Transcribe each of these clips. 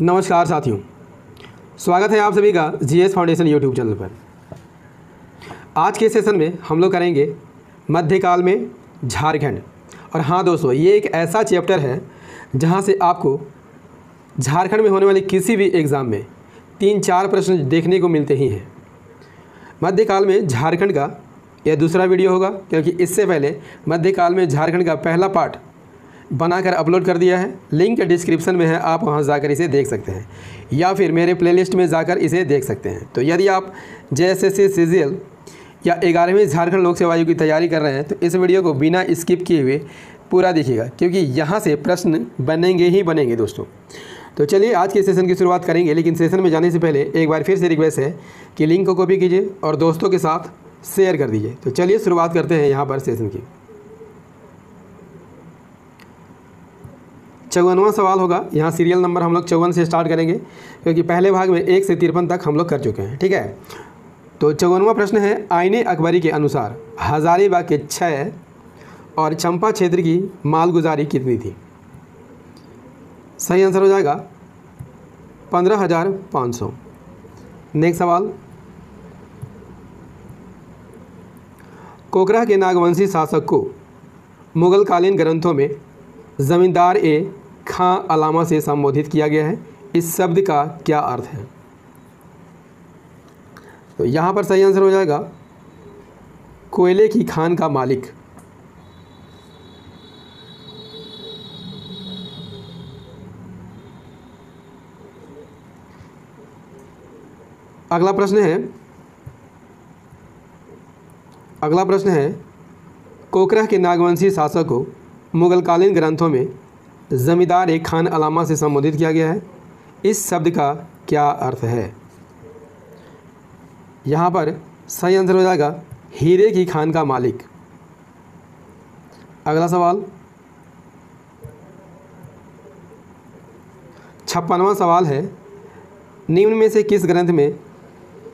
नमस्कार साथियों, स्वागत है आप सभी का जीएस फाउंडेशन यूट्यूब चैनल पर। आज के सेशन में हम लोग करेंगे मध्यकाल में झारखंड। और हाँ दोस्तों, ये एक ऐसा चैप्टर है जहाँ से आपको झारखंड में होने वाले किसी भी एग्ज़ाम में 3-4 प्रश्न देखने को मिलते ही हैं। मध्यकाल में झारखंड का यह दूसरा वीडियो होगा, क्योंकि इससे पहले मध्यकाल में झारखंड का पहला पार्ट बनाकर अपलोड कर दिया है। लिंक डिस्क्रिप्शन में है, आप वहां जाकर इसे देख सकते हैं या फिर मेरे प्लेलिस्ट में जाकर इसे देख सकते हैं। तो यदि आप जेएसएससी सीजीएल या 11वीं झारखंड लोक सेवा आयोग की तैयारी कर रहे हैं तो इस वीडियो को बिना स्किप किए हुए पूरा देखिएगा, क्योंकि यहाँ से प्रश्न बनेंगे ही बनेंगे दोस्तों। तो चलिए आज के सेशन की शुरुआत करेंगे, लेकिन सेशन में जाने से पहले एक बार फिर से रिक्वेस्ट है कि लिंक को कॉपी कीजिए और दोस्तों के साथ शेयर कर दीजिए। तो चलिए शुरुआत करते हैं यहाँ पर सेशन की। 54वां सवाल होगा। यहाँ सीरियल नंबर हम लोग 54 से स्टार्ट करेंगे, क्योंकि पहले भाग में 1 से 53 तक हम लोग कर चुके हैं। ठीक है, तो 54वां प्रश्न है, आईने अकबरी के अनुसार हजारीबाग के क्षय और चंपा क्षेत्र की मालगुजारी कितनी थी? सही आंसर हो जाएगा 15,500। नेक्स्ट सवाल, कोकरा के नागवंशी शासक को मुगल कालीन ग्रंथों में जमींदार ए खां अलामा से संबोधित किया गया है। इस शब्द का क्या अर्थ है? तो यहाँ पर सही आंसर हो जाएगा कोयले की खान का मालिक। अगला प्रश्न है कोकरा के नागवंशी शासक को मुगलकालीन ग्रंथों में जमींदार ए खान अलामा से संबोधित किया गया है। इस शब्द का क्या अर्थ है? यहाँ पर सही आंसर हो जाएगा हीरे की खान का मालिक। अगला सवाल, 56वां सवाल है, निम्न में से किस ग्रंथ में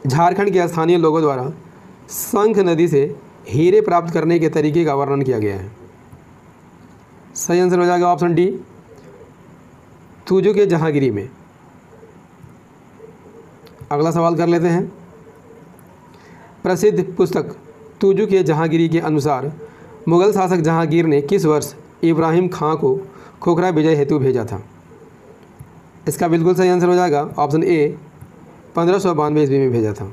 झारखंड के स्थानीय लोगों द्वारा शंख नदी से हीरे प्राप्त करने के तरीके का वर्णन किया गया है? सही आंसर हो जाएगा ऑप्शन डी, तुजू के जहांगीरी में। अगला सवाल कर लेते हैं। प्रसिद्ध पुस्तक तुजू के जहांगीरी के अनुसार मुगल शासक जहांगीर ने किस वर्ष इब्राहिम खां को खोखरा विजय हेतु भेजा था? इसका बिल्कुल सही आंसर हो जाएगा ऑप्शन ए, 1592 ईस्वी में भेजा था।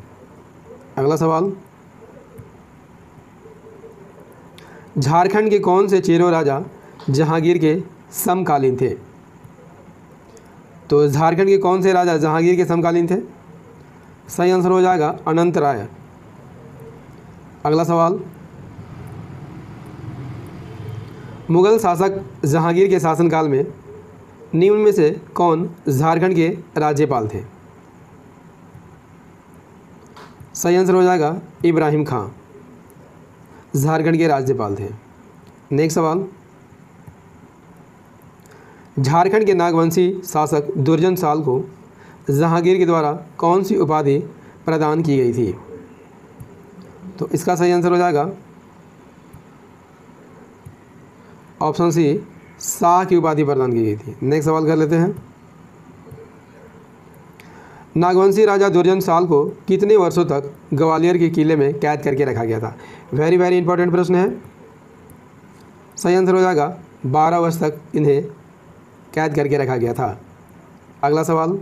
अगला सवाल, झारखंड के कौन से चेरो राजा जहांगीर के समकालीन थे? तो झारखंड के कौन से राजा जहांगीर के समकालीन थे? सही आंसर हो जाएगा अनंत राय। अगला सवाल, मुगल शासक जहांगीर के शासनकाल में निम्न में से कौन झारखंड के राज्यपाल थे? सही आंसर हो जाएगा इब्राहिम खां झारखंड के राज्यपाल थे। नेक्स्ट सवाल, झारखंड के नागवंशी शासक दुर्जन साल को जहांगीर के द्वारा कौन सी उपाधि प्रदान की गई थी? तो इसका सही आंसर हो जाएगा ऑप्शन सी, शाह की उपाधि प्रदान की गई थी। नेक्स्ट सवाल कर लेते हैं। नागवंशी राजा दुर्जन साल को कितने वर्षों तक ग्वालियर के किले में कैद करके रखा गया था? वेरी वेरी इंपॉर्टेंट प्रश्न है। सही आंसर हो जाएगा 12 वर्ष तक इन्हें कैद करके रखा गया था। अगला सवाल,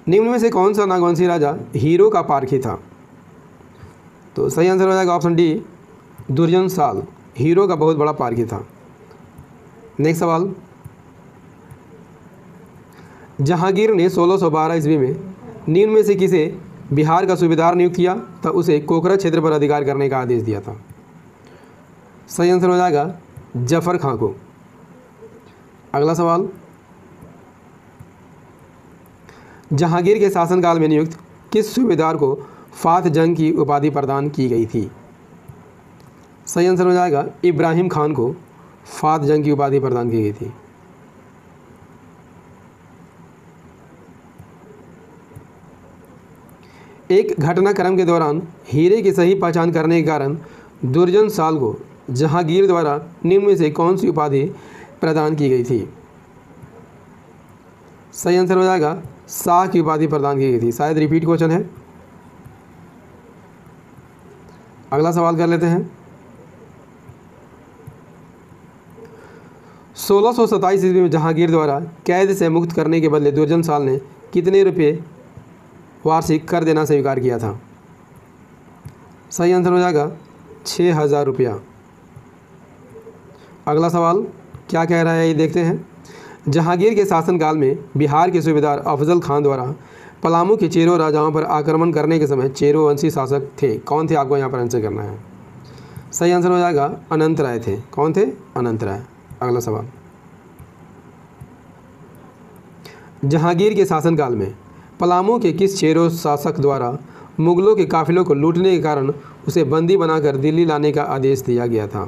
निम्न में से कौन सा नागवंशी राजा हीरो का पारखी था? तो सही आंसर हो जाएगा ऑप्शन डी, दुर्जन साल हीरो का बहुत बड़ा पारखी था। नेक्स्ट सवाल, जहांगीर ने 1612 ईस्वी में निम्न में से किसे बिहार का सूबेदार नियुक्त किया तो उसे कोकरा क्षेत्र पर अधिकार करने का आदेश दिया था? सही आंसर हो जाएगा जफर खां को। अगला सवाल, जहांगीर के शासनकाल में नियुक्त किस सूबेदार को फात जंग की उपाधि प्रदान की गई थी? सही आंसर हो जाएगा इब्राहिम खान को फात जंग की उपाधि प्रदान की गई थी। एक घटनाक्रम के दौरान हीरे की सही पहचान करने के कारण दुर्जन साल को जहांगीर द्वारा निम्न में से कौन सी उपाधि प्रदान की गई थी? सही आंसर हो जाएगा शाह की उपाधि प्रदान की गई थी। शायद रिपीट क्वेश्चन है। अगला सवाल कर लेते हैं। 1627 ईस्वी में जहांगीर द्वारा कैद से मुक्त करने के बदले दुर्जन साल ने कितने रुपये वार्षिक कर देना स्वीकार किया था? सही आंसर हो जाएगा 6000 रुपया। अगला सवाल क्या कह रहा है ये देखते हैं। जहांगीर के शासनकाल में बिहार के सूबेदार अफजल खान द्वारा पलामू के चेरो राजाओं पर आक्रमण करने के समय चेरो वंशी शासक थे। कौन थे? आपको यहाँ पर आंसर करना है। सही आंसर हो जाएगा अनंत राय थे। कौन थे? अनंत राय। अगला सवाल, जहांगीर के शासनकाल में पलामू के किस चेरो शासक द्वारा मुगलों के काफिलों को लूटने के कारण उसे बंदी बनाकर दिल्ली लाने का आदेश दिया गया था?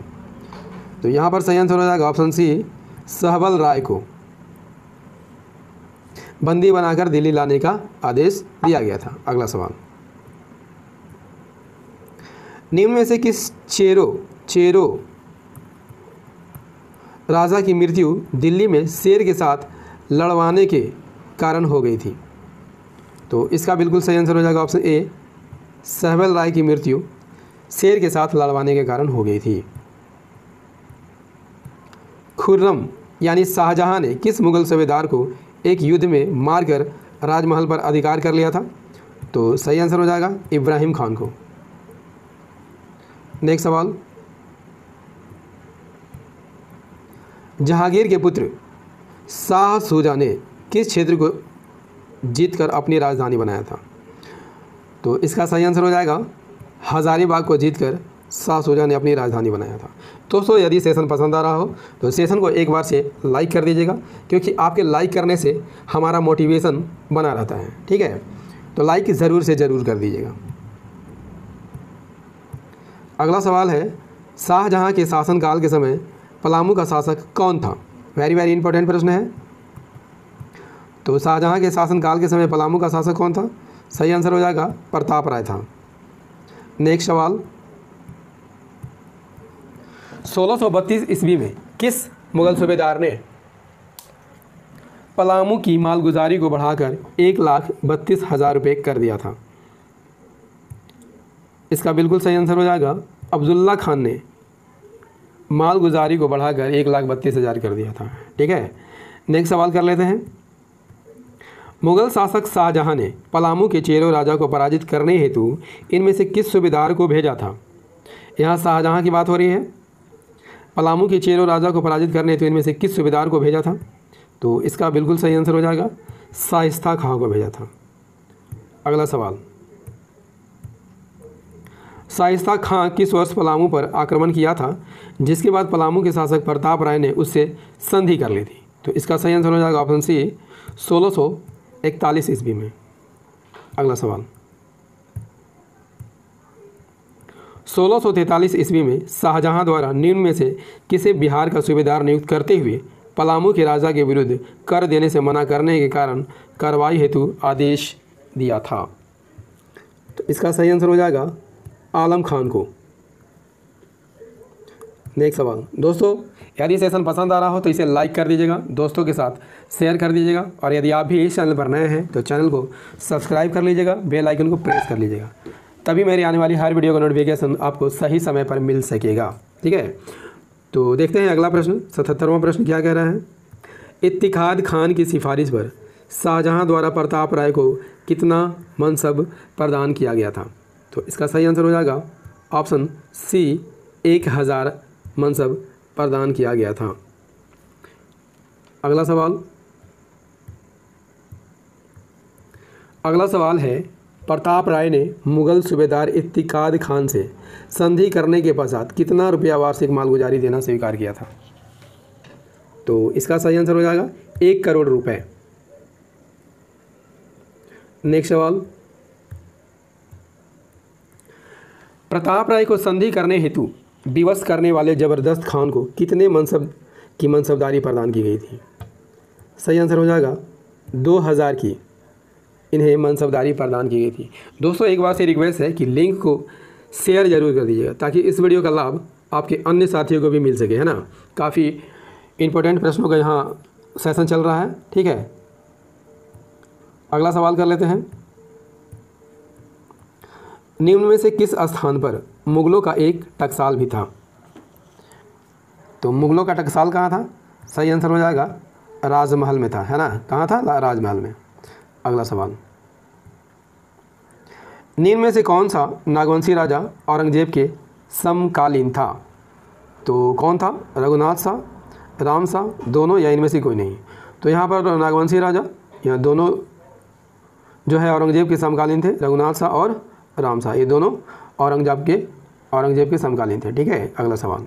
तो यहाँ पर सही आंसर हो जाएगा ऑप्शन सी, सहबल राय को बंदी बनाकर दिल्ली लाने का आदेश दिया गया था। अगला सवाल, निम्न में से किस चेरो राजा की मृत्यु दिल्ली में शेर के साथ लड़वाने के कारण हो गई थी? तो इसका बिल्कुल सही आंसर हो जाएगा ऑप्शन ए, सहबल राय की मृत्यु शेर के साथ लड़वाने के कारण हो गई थी। खुर्रम यानी शाहजहां ने किस मुगल सूबेदार को एक युद्ध में मारकर राजमहल पर अधिकार कर लिया था? तो सही आंसर हो जाएगा इब्राहिम खान को। नेक्स्ट सवाल, जहांगीर के पुत्र शाह शुजा ने किस क्षेत्र को जीतकर अपनी राजधानी बनाया था? तो इसका सही आंसर हो जाएगा हजारीबाग को जीतकर शाह शुजा ने अपनी राजधानी बनाया था। दोस्तों यदि सेशन पसंद आ रहा हो तो सेशन को एक बार से लाइक कर दीजिएगा, क्योंकि आपके लाइक करने से हमारा मोटिवेशन बना रहता है। ठीक है, तो लाइक ज़रूर से ज़रूर कर दीजिएगा। अगला सवाल है, शाहजहां के शासनकाल के समय पलामू का शासक कौन था? वेरी वेरी इंपॉर्टेंट प्रश्न है। तो शाहजहां के शासनकाल के समय पलामू का शासक कौन था? सही आंसर हो जाएगा प्रताप राय था। नेक्स्ट सवाल, 1632 ईस्वी में किस मुगल सूबेदार ने पलामू की मालगुजारी को बढ़ाकर 1,32,000 रुपये कर दिया था? इसका बिल्कुल सही आंसर हो जाएगा अब्दुल्ला खान ने मालगुजारी को बढ़ाकर 1,32,000 कर दिया था। ठीक है, नेक्स्ट सवाल कर लेते हैं। मुगल शासक शाहजहां ने पलामू के चेरो राजा को पराजित करने हेतु इनमें से किस सूबेदार को भेजा था? यहाँ शाहजहां की बात हो रही है। पलामू के चेरो राजा को पराजित करने हेतु इनमें से किस सूबेदार को भेजा था? तो इसका बिल्कुल सही आंसर हो जाएगा शाइस्ता खां को भेजा था। अगला सवाल, शाइस्ता खां किस वर्ष पलामू पर आक्रमण किया था, जिसके बाद पलामू के शासक प्रताप राय ने उससे संधि कर ली थी? तो इसका सही आंसर हो जाएगा ऑप्शन सी, 1641 ईस्वी में। अगला सवाल, 1643 ईस्वी में शाहजहां द्वारा निम्न में से किसे बिहार का सूबेदार नियुक्त करते हुए पलामू के राजा के विरुद्ध कर देने से मना करने के कारण कार्रवाई हेतु आदेश दिया था? तो इसका सही आंसर हो जाएगा आलम खान को। नेक्स्ट सवाल, दोस्तों यदि सेशन पसंद आ रहा हो तो इसे लाइक कर दीजिएगा, दोस्तों के साथ शेयर कर दीजिएगा, और यदि आप भी इस चैनल पर नए हैं तो चैनल को सब्सक्राइब कर लीजिएगा, बेल आइकन को प्रेस कर लीजिएगा, तभी मेरी आने वाली हर वीडियो का नोटिफिकेशन आपको सही समय पर मिल सकेगा। ठीक है, तो देखते हैं अगला प्रश्न। 77वां प्रश्न क्या कह रहा है? इत्तिखाद खान की सिफारिश पर शाहजहां द्वारा प्रताप राय को कितना मनसब प्रदान किया गया था? तो इसका सही आंसर हो जाएगा ऑप्शन सी, 1000 मनसब प्रदान किया गया था। अगला सवाल है, प्रताप राय ने मुगल सूबेदार इत्तिखाद खान से संधि करने के पश्चात कितना रुपया वार्षिक मालगुजारी देना स्वीकार किया था? तो इसका सही आंसर हो जाएगा 1 करोड़ रुपए। नेक्स्ट सवाल, प्रताप राय को संधि करने हेतु विवश करने वाले जबरदस्त खान को कितने मनसब की मनसबदारी प्रदान की गई थी? सही आंसर हो जाएगा 2000 की इन्हें मनसबदारी प्रदान की गई थी। दोस्तों एक बार से रिक्वेस्ट है कि लिंक को शेयर ज़रूर कर दीजिएगा, ताकि इस वीडियो का लाभ आपके अन्य साथियों को भी मिल सके, है ना। काफ़ी इंपॉर्टेंट प्रश्नों का यहाँ सेशन चल रहा है। ठीक है, अगला सवाल कर लेते हैं। निम्न में से किस स्थान पर मुगलों का एक टकसाल भी था? तो मुगलों का टकसाल कहाँ था? सही आंसर हो जाएगा राजमहल में था, है ना। कहाँ था? राजमहल में। अगला सवाल, निम्न में से कौन सा नागवंशी राजा औरंगजेब के समकालीन था? तो कौन था? रघुनाथ शाह, राम शाह, दोनों, या इनमें से कोई नहीं? तो यहाँ पर नागवंशी राजा, यहाँ दोनों जो है औरंगजेब के समकालीन थे, रघुनाथ शाह और राम शाह, ये दोनों औरंगजेब के समकालीन थे। ठीक है। अगला सवाल,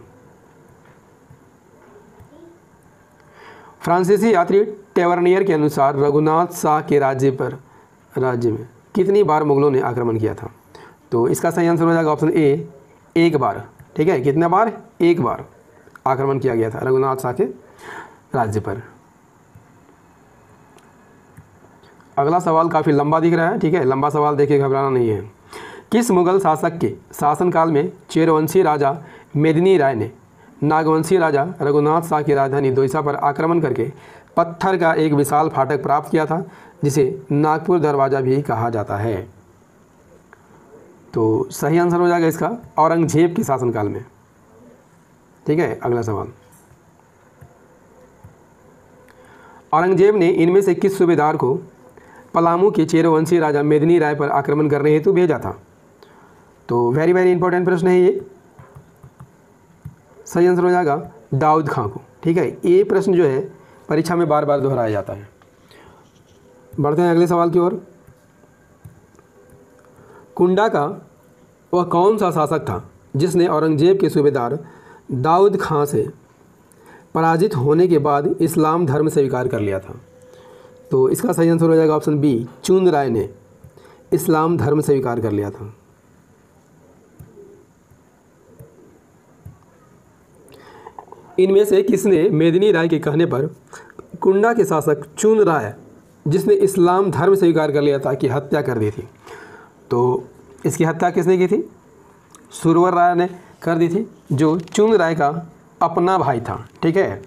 फ्रांसीसी यात्री टेवर्नियर के अनुसार रघुनाथ शाह के राज्य में कितनी बार मुगलों ने आक्रमण किया था? तो इसका सही आंसर हो जाएगा ऑप्शन ए, एक बार। ठीक है। कितने बार? एक बार आक्रमण किया गया था रघुनाथ शाह के राज्य पर। अगला सवाल काफ़ी लंबा दिख रहा है। ठीक है, लंबा सवाल देखिए, घबराना नहीं है। किस मुगल शासक के शासनकाल में चेरवंशी राजा मेदिनी राय ने नागवंशी राजा रघुनाथ शाह की राजधानी दोईसा पर आक्रमण करके पत्थर का एक विशाल फाटक प्राप्त किया था, जिसे नागपुर दरवाज़ा भी कहा जाता है? तो सही आंसर हो जाएगा इसका औरंगजेब के शासनकाल में। ठीक है। अगला सवाल, औरंगजेब ने इनमें से किस सूबेदार को पलामू के चेरवंशी राजा मेदिनी राय पर आक्रमण करने हेतु भेजा था? तो वेरी वेरी इंपॉर्टेंट प्रश्न है ये। सही आंसर हो जाएगा दाऊद खां को। ठीक है। ये प्रश्न जो है परीक्षा में बार बार दोहराया जाता है। बढ़ते हैं अगले सवाल की ओर। कुंडा का वह कौन सा शासक था जिसने औरंगजेब के सूबेदार दाऊद खां से पराजित होने के बाद इस्लाम धर्म स्वीकार कर लिया था? तो इसका सही आंसर हो जाएगा ऑप्शन बी, चुन राय ने इस्लाम धर्म स्वीकार कर लिया था। इनमें से किसने मेदिनी राय के कहने पर कुंडा के शासक चुन राय, जिसने इस्लाम धर्म स्वीकार कर लिया था, की हत्या कर दी थी? तो इसकी हत्या किसने की थी? सुरवर राय ने कर दी थी, जो चुन राय का अपना भाई था। ठीक है।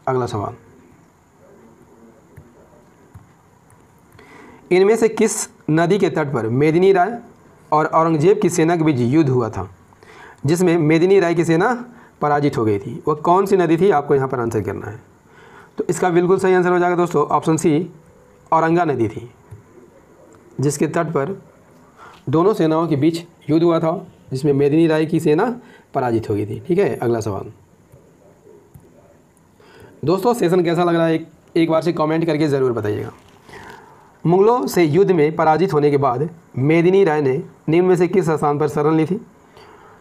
अगला सवाल, इनमें से किस नदी के तट पर मेदिनी राय और औरंगजेब की सेना के बीच युद्ध हुआ था, जिसमें मेदिनी राय की सेना पराजित हो गई थी? वह कौन सी नदी थी? आपको यहाँ पर आंसर करना है। तो इसका बिल्कुल सही आंसर हो जाएगा दोस्तों ऑप्शन सी, औरंगा नदी थी, जिसके तट पर दोनों सेनाओं के बीच युद्ध हुआ था, जिसमें मेदिनी राय की सेना पराजित हो गई थी। ठीक है। अगला सवाल, दोस्तों सेशन कैसा लग रहा है एक बार से कमेंट करके ज़रूर बताइएगा। मुगलों से युद्ध में पराजित होने के बाद मेदिनी राय ने निम्न में से किस स्थान पर शरण ली थी?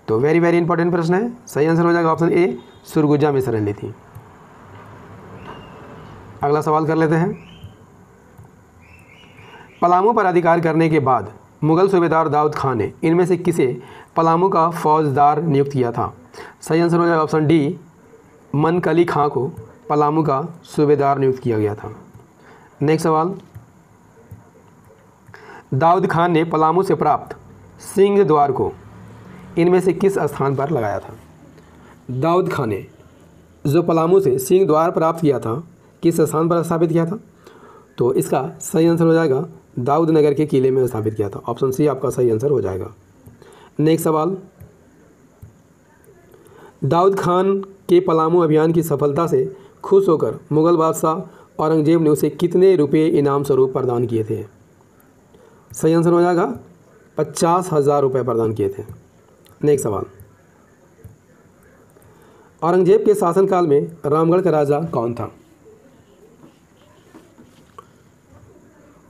तो वेरी वेरी इंपॉर्टेंट प्रश्न है। सही आंसर हो जाएगा ऑप्शन ए, सुरगुजा में शरण ली थी। अगला सवाल कर लेते हैं। पलामू पर अधिकार करने के बाद मुगल सूबेदार दाऊद खान ने इनमें से किसे पलामू का फौजदार नियुक्त किया था? सही आंसर हो जाएगा ऑप्शन डी, मनकली खां को पलामू का सूबेदार नियुक्त किया गया था। नेक्स्ट सवाल, दाऊद खान ने पलामू से प्राप्त सिंह द्वार को इनमें से किस स्थान पर लगाया था? दाऊद खान ने जो पलामू से सिंह द्वार प्राप्त किया था, किस स्थान पर स्थापित किया था? तो इसका सही आंसर हो जाएगा दाऊद नगर के किले में स्थापित किया था। ऑप्शन सी आपका सही आंसर हो जाएगा। नेक्स्ट सवाल, दाऊद खान के पलामू अभियान की सफलता से खुश होकर मुगल बादशाह औरंगजेब ने उसे कितने रुपये इनाम स्वरूप प्रदान किए थे? सही आंसर हो जाएगा 50,000 रुपये प्रदान किए थे। नेक्स्ट सवाल, औरंगजेब के शासनकाल में रामगढ़ का राजा कौन था?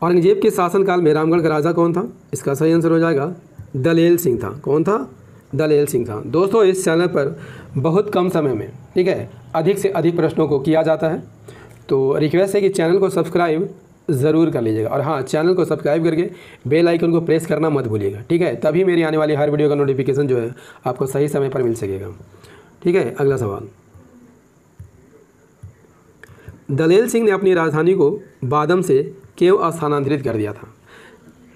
औरंगजेब के शासनकाल में रामगढ़ का राजा कौन था? इसका सही आंसर हो जाएगा दलेल सिंह था। कौन था? दलेल सिंह था। दोस्तों इस चैनल पर बहुत कम समय में, ठीक है, अधिक से अधिक प्रश्नों को किया जाता है, तो रिक्वेस्ट है कि चैनल को सब्सक्राइब ज़रूर कर लीजिएगा। और हाँ, चैनल को सब्सक्राइब करके बेल आइकन को प्रेस करना मत भूलिएगा। ठीक है, तभी मेरी आने वाली हर वीडियो का नोटिफिकेशन जो है आपको सही समय पर मिल सकेगा। ठीक है। अगला सवाल, दलेल सिंह ने अपनी राजधानी को बादम से क्यों स्थानांतरित कर दिया था?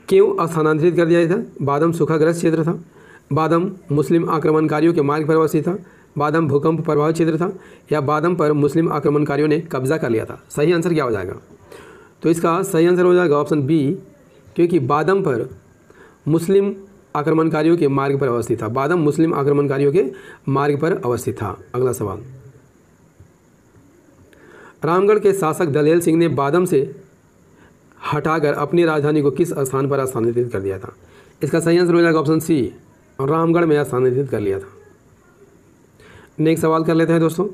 क्यों स्थानांतरित कर दिया था? बादम सूखाग्रस्त क्षेत्र था, बादम मुस्लिम आक्रमणकारियों के मार्ग पर अवस्थित था, बादम भूकंप प्रभावित क्षेत्र था, या बादम पर मुस्लिम आक्रमणकारियों ने कब्जा कर लिया था? सही आंसर क्या हो जाएगा? तो इसका सही आंसर हो जाएगा ऑप्शन बी, क्योंकि बादम पर मुस्लिम आक्रमणकारियों के मार्ग पर अवस्थित था। बादम मुस्लिम आक्रमणकारियों के मार्ग पर अवस्थित था। अगला सवाल, रामगढ़ के शासक दलेल सिंह ने बादम से हटाकर अपनी राजधानी को किस स्थान पर स्थानांतरित कर दिया था? इसका सही आंसर हो जाएगा ऑप्शन सी, रामगढ़ में स्थानांतरित कर लिया था। नेक्स्ट सवाल कर लेते हैं दोस्तों,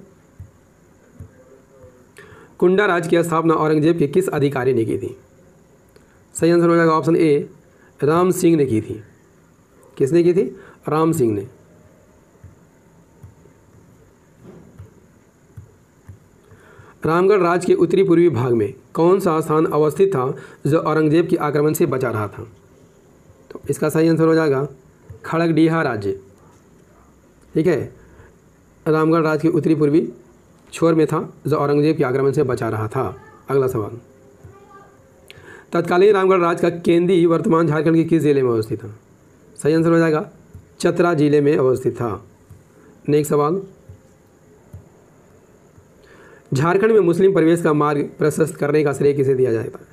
कुंडा राज्य की स्थापना औरंगजेब के किस अधिकारी ने की थी? सही आंसर हो जाएगा ऑप्शन ए, राम सिंह ने की थी। किसने की थी? राम सिंह ने। रामगढ़ राज्य के उत्तरी पूर्वी भाग में कौन सा स्थान अवस्थित था जो औरंगजेब के आक्रमण से बचा रहा था? तो इसका सही आंसर हो जाएगा खड़गडीहा राज्य। ठीक है, रामगढ़ राज्य के उत्तरी पूर्वी छोर में था जो औरंगजेब के आक्रमण से बचा रहा था। अगला सवाल, तत्कालीन रामगढ़ राज्य का केंद्री वर्तमान झारखंड के किस जिले में अवस्थित था? सही आंसर हो जाएगा चतरा जिले में अवस्थित था। नेक्स्ट सवाल, झारखंड में मुस्लिम प्रवेश का मार्ग प्रशस्त करने का श्रेय किसे दिया जाता है?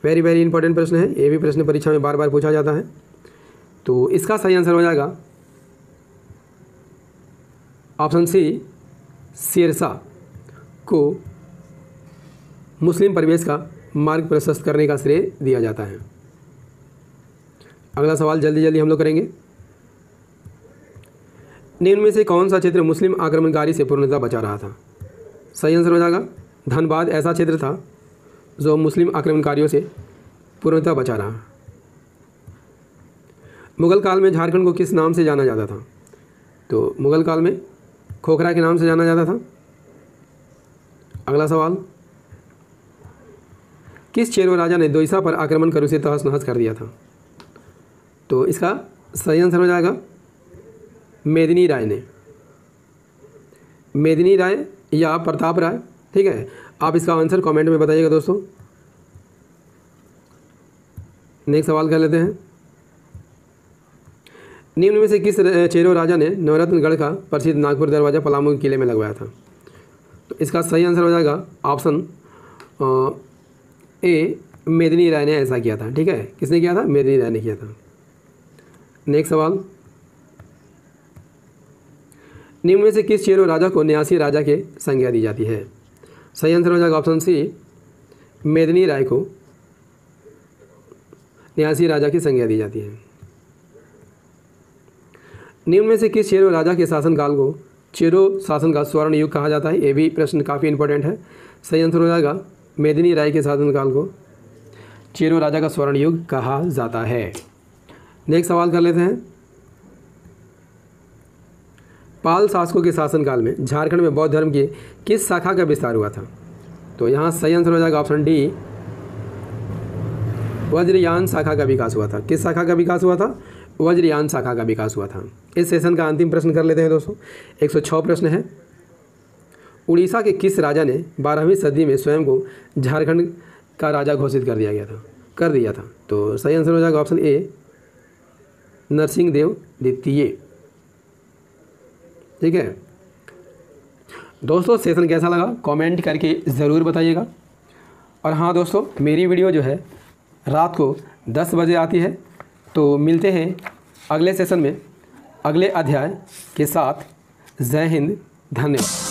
वेरी वेरी इंपॉर्टेंट प्रश्न है, ये भी प्रश्न परीक्षा में बार बार पूछा जाता है। तो इसका सही आंसर हो जाएगा ऑप्शन सी, शेरशाह को मुस्लिम प्रवेश का मार्ग प्रशस्त करने का श्रेय दिया जाता है। अगला सवाल जल्दी जल्दी हम लोग करेंगे, निम्न में से कौन सा क्षेत्र मुस्लिम आक्रमणकारी से पूर्णतः बचा रहा था? सही आंसर हो जाएगा धनबाद ऐसा क्षेत्र था जो मुस्लिम आक्रमणकारियों से पूर्णतः बचा रहा। मुगल काल में झारखंड को किस नाम से जाना जाता था? तो मुगल काल में खोखरा के नाम से जाना जाता था। अगला सवाल, किस चेरो राजा ने दोईसा पर आक्रमण कर उसे तहस नहस कर दिया था? तो इसका सही आंसर हो जाएगा मेदिनी राय ने। मेदिनी राय या प्रताप राय। ठीक है, आप इसका आंसर कमेंट में बताइएगा दोस्तों। नेक्स्ट सवाल कर लेते हैं, निम्न में से किस चेरो राजा ने नवरत्नगढ़ का प्रसिद्ध नागपुर दरवाजा पलामू के किले में लगवाया था? तो इसका सही आंसर हो जाएगा ऑप्शन ए, मेदिनी राय ने ऐसा किया था। ठीक है, किसने किया था? मेदिनी राय ने किया था। नेक्स्ट सवाल, निम्न में से किस चेरो राजा को न्यासी राजा के संज्ञा दी जाती है? सही आंसर हो जाएगा ऑप्शन सी, मेदिनी राय को न्यासी राजा की संज्ञा दी जाती है। निम्न में से किस चेरो राजा के शासनकाल को चेरो शासन का स्वर्ण युग कहा जाता है? ये भी प्रश्न काफ़ी इंपॉर्टेंट है। सही आंसर हो जाएगा मेदिनी राय के शासनकाल को चेरो राजा का स्वर्ण युग कहा जाता है। नेक्स्ट सवाल कर लेते हैं, पाल शासकों के शासनकाल में झारखंड में बौद्ध धर्म की किस शाखा का विस्तार हुआ था? तो यहाँ सही आंसर हो जाएगा ऑप्शन डी, वज्रयान शाखा का विकास हुआ था। किस शाखा का विकास हुआ था? वज्रयान शाखा का विकास हुआ था। इस सेशन का अंतिम प्रश्न कर लेते हैं दोस्तों। 106 प्रश्न है, उड़ीसा के किस राजा ने 12वीं सदी में स्वयं को झारखंड का राजा घोषित कर दिया था? तो सही आंसर हो जाएगा ऑप्शन ए, नरसिंहदेव द्वितीय। ठीक है दोस्तों, सेशन कैसा लगा कमेंट करके ज़रूर बताइएगा। और हाँ दोस्तों, मेरी वीडियो जो है रात को 10 बजे आती है। तो मिलते हैं अगले सेशन में अगले अध्याय के साथ। जय हिंद, धन्यवाद।